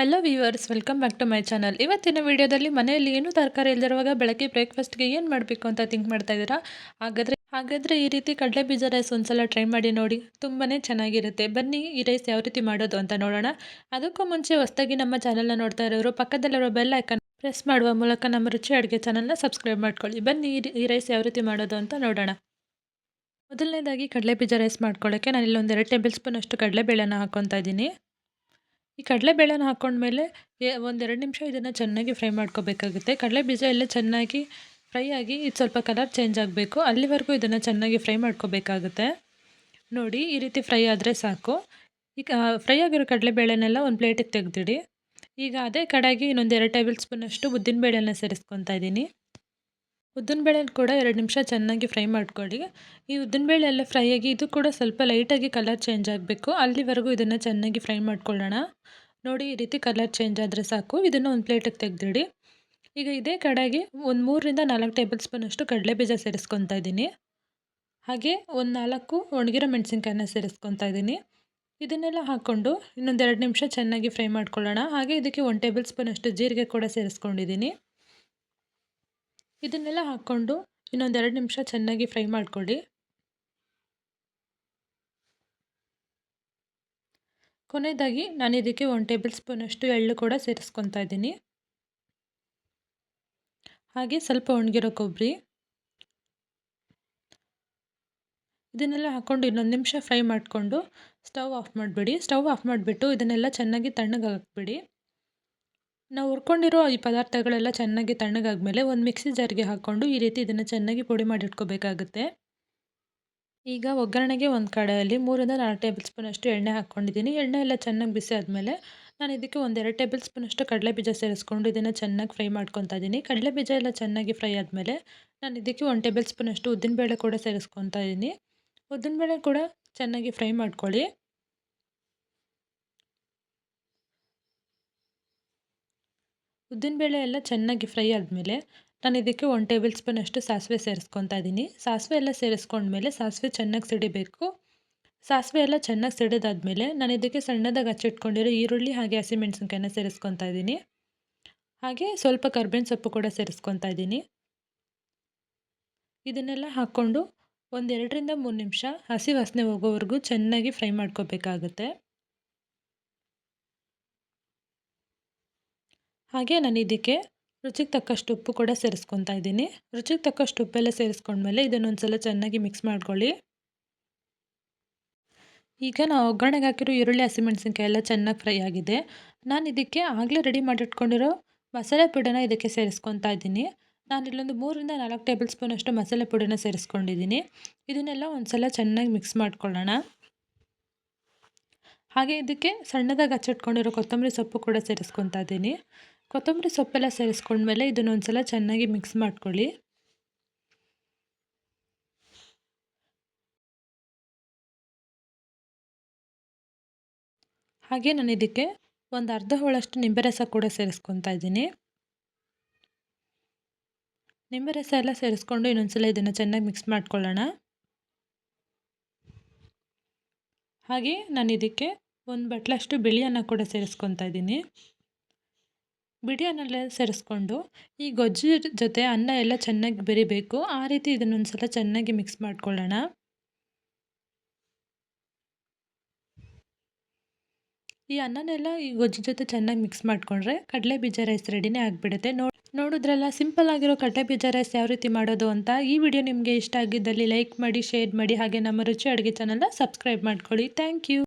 Hello viewers, welcome back to my channel. ಇವತ್ತಿನ ವಿಡಿಯೋದಲ್ಲಿ ಮನೆಯಲ್ಲಿ ಏನು ತರಕಾರಿ ಇಲ್ಲದಿರುವಾಗ ಬೆಳಗ್ಗೆ ಬ್ರೇಕ್ಫಾಸ್ಟ್ಗೆ ಏನು ಮಾಡಬೇಕು ಅಂತ ಥಿಂಕ್ ಮಾಡ್ತಾ ಇದ್ದೀರಾ? ಹಾಗಾದರೆ ಈ ರೀತಿ ಕಡಲೆ ಬೀಜ ರೈಸ್ ಒಂದ್ಸಲ ಟ್ರೈ ಮಾಡಿ ನೋಡಿ, ತುಂಬಾ ಚೆನ್ನಾಗಿರುತ್ತೆ. ಬನ್ನಿ ಈ ರೈಸ್ ಯಾವ ರೀತಿ ಮಾಡೋದು ಅಂತ ನೋಡೋಣ. ಅದಕ್ಕೂ ಮುಂಚೆ ಹೊಸದಾಗಿ ನಮ್ಮ ಚಾನಲ್ನ ನೋಡ್ತಾ ಇರೋರು ಪಕ್ಕದಲ್ಲಿರೋ ಬೆಲ್ ಐಕನ್ ಪ್ರೆಸ್ ಮಾಡುವ ಮೂಲಕ ನಮ್ಮ ರುಚಿ ಅಡುಗೆ ಚಾನಲ್ನ ಸಬ್ಸ್ಕ್ರೈಬ್ ಮಾಡ್ಕೊಳ್ಳಿ. ಬನ್ನಿ ಈ ರೈಸ್ ಯಾವ ರೀತಿ ಮಾಡೋದು ಅಂತ ನೋಡೋಣ. ಮೊದಲನೇದಾಗಿ ಕಡಲೆ ಬೀಜ ರೈಸ್ ಮಾಡ್ಕೊಳ್ಳೋಕ್ಕೆ ನಾನಿಲ್ಲಿ ಒಂದು 2 ಟೇಬಲ್ ಸ್ಪೂನ್ ಅಷ್ಟು ಕಡಲೆಬೇಳೆನ ಹಾಕ್ಕೊತಾ ಇದ್ದೀನಿ. ಈ ಕಡಲೆಬೇಳೆನ ಹಾಕ್ಕೊಂಡ್ಮೇಲೆ ಒಂದು 2 ನಿಮಿಷ ಇದನ್ನು ಚೆನ್ನಾಗಿ ಫ್ರೈ ಮಾಡ್ಕೋಬೇಕಾಗುತ್ತೆ. ಕಡಲೆ ಬೀಜ ಎಲ್ಲ ಚೆನ್ನಾಗಿ ಫ್ರೈ ಆಗಿ ಇದು ಸ್ವಲ್ಪ ಕಲರ್ ಚೇಂಜ್ ಆಗಬೇಕು, ಅಲ್ಲಿವರೆಗೂ ಇದನ್ನು ಚೆನ್ನಾಗಿ ಫ್ರೈ ಮಾಡ್ಕೋಬೇಕಾಗುತ್ತೆ. ನೋಡಿ, ಈ ರೀತಿ ಫ್ರೈ ಆದರೆ ಸಾಕು. ಈಗ ಫ್ರೈ ಆಗಿರೋ ಕಡಲೆಬೇಳೆನೆಲ್ಲ ಒಂದು ಪ್ಲೇಟಿಗೆ ತೆಗೆದಿಡಿ. ಈಗ ಅದೇ ಕಡೆಗೆ ಇನ್ನೊಂದು 2 ಟೇಬಲ್ ಸ್ಪೂನಷ್ಟು ಉದ್ದಿನಬೇಳೆನ ಸೇರಿಸ್ಕೊತಾ ಇದ್ದೀನಿ. ಉದ್ದಿನಬೇಳೆ ಕೂಡ 2 ನಿಮಿಷ ಚೆನ್ನಾಗಿ ಫ್ರೈ ಮಾಡ್ಕೊಳ್ಳಿ. ಈ ಉದ್ದಿನಬೇಳೆ ಎಲ್ಲ ಫ್ರೈ ಆಗಿ ಇದು ಕೂಡ ಸ್ವಲ್ಪ ಲೈಟಾಗಿ ಕಲರ್ ಚೇಂಜ್ ಆಗಬೇಕು, ಅಲ್ಲಿವರೆಗೂ ಇದನ್ನು ಚೆನ್ನಾಗಿ ಫ್ರೈ ಮಾಡ್ಕೊಳ್ಳೋಣ. ನೋಡಿ, ಈ ರೀತಿ ಕಲರ್ ಚೇಂಜ್ ಆದರೆ ಸಾಕು. ಇದನ್ನು ಒಂದು ಪ್ಲೇಟಿಗೆ ತೆಗೆದಿಡಿ. ಈಗ ಇದೇ ಕಡೆಗೆ ಒಂದು 3 ರಿಂದ 4 ಟೇಬಲ್ ಸ್ಪೂನಷ್ಟು ಕಡಲೆಬೀಜ ಸೇರಿಸ್ಕೊತಾ ಇದ್ದೀನಿ. ಹಾಗೆ ಒಂದು 4 ಒಣಗಿರೋ ಮೆಣಸಿನ್ಕಾಯಿನ ಸೇರಿಸ್ಕೊತಾ ಇದ್ದೀನಿ. ಇದನ್ನೆಲ್ಲ ಹಾಕ್ಕೊಂಡು ಇನ್ನೊಂದು 2 ನಿಮಿಷ ಚೆನ್ನಾಗಿ ಫ್ರೈ ಮಾಡ್ಕೊಳ್ಳೋಣ. ಹಾಗೆ ಇದಕ್ಕೆ 1 ಟೇಬಲ್ ಸ್ಪೂನಷ್ಟು ಜೀರಿಗೆ ಕೂಡ ಸೇರಿಸ್ಕೊಂಡಿದ್ದೀನಿ. ಇದನ್ನೆಲ್ಲ ಹಾಕ್ಕೊಂಡು ಇನ್ನೊಂದು 2 ನಿಮಿಷ ಚೆನ್ನಾಗಿ ಫ್ರೈ ಮಾಡ್ಕೊಳ್ಳಿ. ಕೊನೆಯದಾಗಿ ನಾನು ಇದಕ್ಕೆ 1 ಟೇಬಲ್ ಸ್ಪೂನಷ್ಟು ಎಳ್ಳು ಕೂಡ ಸೇರಿಸ್ಕೊತಾ ಇದ್ದೀನಿ. ಹಾಗೆ ಸ್ವಲ್ಪ ಒಣಗಿರೋ ಕೊಬ್ಬರಿ. ಇದನ್ನೆಲ್ಲ ಹಾಕ್ಕೊಂಡು ಇನ್ನೊಂದು ನಿಮಿಷ ಫ್ರೈ ಮಾಡಿಕೊಂಡು ಸ್ಟವ್ ಆಫ್ ಮಾಡಿಬಿಡಿ. ಸ್ಟವ್ ಆಫ್ ಮಾಡಿಬಿಟ್ಟು ಇದನ್ನೆಲ್ಲ ಚೆನ್ನಾಗಿ ತಣ್ಣಗಾಕ್ಬಿಡಿ. ನಾವು ಹುರ್ಕೊಂಡಿರೋ ಈ ಪದಾರ್ಥಗಳೆಲ್ಲ ಚೆನ್ನಾಗಿ ತಣ್ಣಗಾದ್ಮೇಲೆ ಒಂದು ಮಿಕ್ಸಿ ಜಾರ್ಗೆ ಹಾಕ್ಕೊಂಡು ಈ ರೀತಿ ಇದನ್ನು ಚೆನ್ನಾಗಿ ಪುಡಿ ಮಾಡಿ ಇಟ್ಕೋಬೇಕಾಗುತ್ತೆ. ಈಗ ಒಗ್ಗರಣೆಗೆ ಒಂದು ಕಡಾಯಲ್ಲಿ 3 ರಿಂದ 4 ಟೇಬಲ್ ಸ್ಪೂನಷ್ಟು ಎಣ್ಣೆ ಹಾಕ್ಕೊಂಡಿದ್ದೀನಿ. ಎಣ್ಣೆ ಎಲ್ಲ ಚೆನ್ನಾಗಿ ಬಿಸಿ ಆದಮೇಲೆ ನಾನು ಇದಕ್ಕೆ ಒಂದು 2 ಟೇಬಲ್ ಸ್ಪೂನಷ್ಟು ಕಡಲೆಬೀಜ ಸೇರಿಸ್ಕೊಂಡು ಇದನ್ನು ಚೆನ್ನಾಗಿ ಫ್ರೈ ಮಾಡ್ಕೊತಾ ಇದ್ದೀನಿ. ಕಡಲೆಬೀಜ ಎಲ್ಲ ಚೆನ್ನಾಗಿ ಫ್ರೈ ಆದಮೇಲೆ ನಾನು ಇದಕ್ಕೆ 1 ಟೇಬಲ್ ಸ್ಪೂನಷ್ಟು ಉದ್ದಿನಬೇಳೆ ಕೂಡ ಸೇರಿಸ್ಕೊತಾ ಇದ್ದೀನಿ. ಉದ್ದಿನಬೇಳೆ ಕೂಡ ಚೆನ್ನಾಗಿ ಫ್ರೈ ಮಾಡ್ಕೊಳ್ಳಿ. ಉದ್ದಿನಬೇಳೆ ಎಲ್ಲ ಚೆನ್ನಾಗಿ ಫ್ರೈ ಆದಮೇಲೆ ನಾನು ಇದಕ್ಕೆ 1 ಟೇಬಲ್ ಸ್ಪೂನಷ್ಟು ಸಾಸಿವೆ ಸೇರಿಸ್ಕೊತಾ ಇದ್ದೀನಿ. ಸಾಸಿವೆ ಎಲ್ಲ ಸೇರಿಸ್ಕೊಂಡ್ಮೇಲೆ ಸಾಸಿವೆ ಚೆನ್ನಾಗಿ ಸಿಡಿಬೇಕು. ಸಾಸಿವೆ ಎಲ್ಲ ಚೆನ್ನಾಗಿ ಸಿಡಿದಾದ್ಮೇಲೆ ನಾನು ಇದಕ್ಕೆ ಸಣ್ಣದಾಗಿ ಹಚ್ಚಿಟ್ಕೊಂಡಿರೋ ಈರುಳ್ಳಿ ಹಾಗೆ ಹಸಿಮೆಣಸಿನ್ಕಾಯಿನ ಸೇರಿಸ್ಕೊತಾ ಇದ್ದೀನಿ. ಹಾಗೆ ಸ್ವಲ್ಪ ಕರ್ಬೇವಿನ ಸೊಪ್ಪು ಕೂಡ ಸೇರಿಸ್ಕೊತಾ ಇದ್ದೀನಿ. ಇದನ್ನೆಲ್ಲ ಹಾಕ್ಕೊಂಡು ಒಂದು 2 ರಿಂದ 3 ನಿಮಿಷ ಹಸಿ ವಾಸನೆ ಹೋಗೋವರೆಗೂ ಚೆನ್ನಾಗಿ ಫ್ರೈ ಮಾಡ್ಕೋಬೇಕಾಗುತ್ತೆ. ಹಾಗೆ ನಾನು ಇದಕ್ಕೆ ರುಚಿಗೆ ತಕ್ಕಷ್ಟು ಉಪ್ಪು ಕೂಡ ಸೇರಿಸ್ಕೊತಾ ಇದ್ದೀನಿ. ರುಚಿಗೆ ತಕ್ಕಷ್ಟು ಉಪ್ಪೆಲ್ಲ ಸೇರಿಸ್ಕೊಂಡ್ಮೇಲೆ ಇದನ್ನೊಂದ್ಸಲ ಚೆನ್ನಾಗಿ ಮಿಕ್ಸ್ ಮಾಡ್ಕೊಳ್ಳಿ. ಈಗ ನಾವು ಒಗ್ಗರಣೆಗೆ ಹಾಕಿರೋ ಈರುಳ್ಳಿ ಹಸಿಮೆಣಸಿನ್ಕಾಯಿ ಎಲ್ಲ ಚೆನ್ನಾಗಿ ಫ್ರೈ ಆಗಿದೆ. ನಾನು ಇದಕ್ಕೆ ಆಗಲೇ ರೆಡಿ ಮಾಡಿಟ್ಕೊಂಡಿರೋ ಮಸಾಲೆ ಪುಡಿನ ಇದಕ್ಕೆ ಸೇರಿಸ್ಕೊತಾ ಇದ್ದೀನಿ. ನಾನು ಇಲ್ಲೊಂದು 3 ರಿಂದ 4 ಟೇಬಲ್ ಸ್ಪೂನಷ್ಟು ಮಸಾಲೆ ಪುಡಿನ ಸೇರಿಸ್ಕೊಂಡಿದ್ದೀನಿ. ಇದನ್ನೆಲ್ಲ ಒಂದ್ಸಲ ಚೆನ್ನಾಗಿ ಮಿಕ್ಸ್ ಮಾಡ್ಕೊಳ್ಳೋಣ. ಹಾಗೆ ಇದಕ್ಕೆ ಸಣ್ಣದಾಗಿ ಹಚ್ಚಿಟ್ಕೊಂಡಿರೋ ಕೊತ್ತಂಬರಿ ಸೊಪ್ಪು ಕೂಡ ಸೇರಿಸ್ಕೊತಾ ಇದ್ದೀನಿ. ಕೊತ್ತಂಬರಿ ಸೊಪ್ಪೆಲ್ಲ ಸೇರಿಸ್ಕೊಂಡ್ಮೇಲೆ ಇದನ್ನೊಂದ್ಸಲ ಚೆನ್ನಾಗಿ ಮಿಕ್ಸ್ ಮಾಡ್ಕೊಳ್ಳಿ. ಹಾಗೆ ನಾನು ಇದಕ್ಕೆ ಒಂದು ಅರ್ಧ ಹೋಳಷ್ಟು ನಿಂಬೆ ರಸ ಕೂಡ ಸೇರಿಸ್ಕೊತಾ ಇದ್ದೀನಿ. ನಿಂಬೆ ರಸ ಎಲ್ಲ ಸೇರಿಸ್ಕೊಂಡು ಇನ್ನೊಂದ್ಸಲ ಇದನ್ನು ಚೆನ್ನಾಗಿ ಮಿಕ್ಸ್ ಮಾಡ್ಕೊಳ್ಳೋಣ. ಹಾಗೆ ನಾನು ಇದಕ್ಕೆ ಒಂದು ಬಟ್ಲಷ್ಟು ಬಿಳಿ ಅನ್ನ ಕೂಡ ಸೇರಿಸ್ಕೊತಾ ಇದ್ದೀನಿ. ಬಿಳಿ ಅನ್ನೆಲ್ಲ ಸೇರಿಸ್ಕೊಂಡು ಈ ಗೊಜ್ಜು ಜೊತೆ ಅನ್ನ ಎಲ್ಲ ಚೆನ್ನಾಗಿ ಬೆರಿಬೇಕು. ಆ ರೀತಿ ಇದನ್ನೊಂದ್ಸಲ ಚೆನ್ನಾಗಿ ಮಿಕ್ಸ್ ಮಾಡ್ಕೊಳ್ಳೋಣ. ಈ ಅನ್ನನೆಲ್ಲ ಈ ಗೊಜ್ಜು ಜೊತೆ ಚೆನ್ನಾಗಿ ಮಿಕ್ಸ್ ಮಾಡಿಕೊಂಡ್ರೆ ಕಡಲೆ ಬೀಜ ರೈಸ್ ರೆಡಿನೇ ಆಗಿಬಿಡುತ್ತೆ. ನೋಡಿದ್ರಲ್ಲ, ಸಿಂಪಲ್ ಆಗಿರೋ ಕಡಲೆ ಬೀಜ ರೈಸ್ ಯಾವ ರೀತಿ ಮಾಡೋದು ಅಂತ. ಈ ವಿಡಿಯೋ ನಿಮಗೆ ಇಷ್ಟ ಆಗಿದ್ದಲ್ಲಿ ಲೈಕ್ ಮಾಡಿ, ಶೇರ್ ಮಾಡಿ, ಹಾಗೆ ನಮ್ಮ ರುಚಿ ಅಡುಗೆ ಚಾನಲ್ನ ಸಬ್ಸ್ಕ್ರೈಬ್ ಮಾಡ್ಕೊಳ್ಳಿ. Thank you.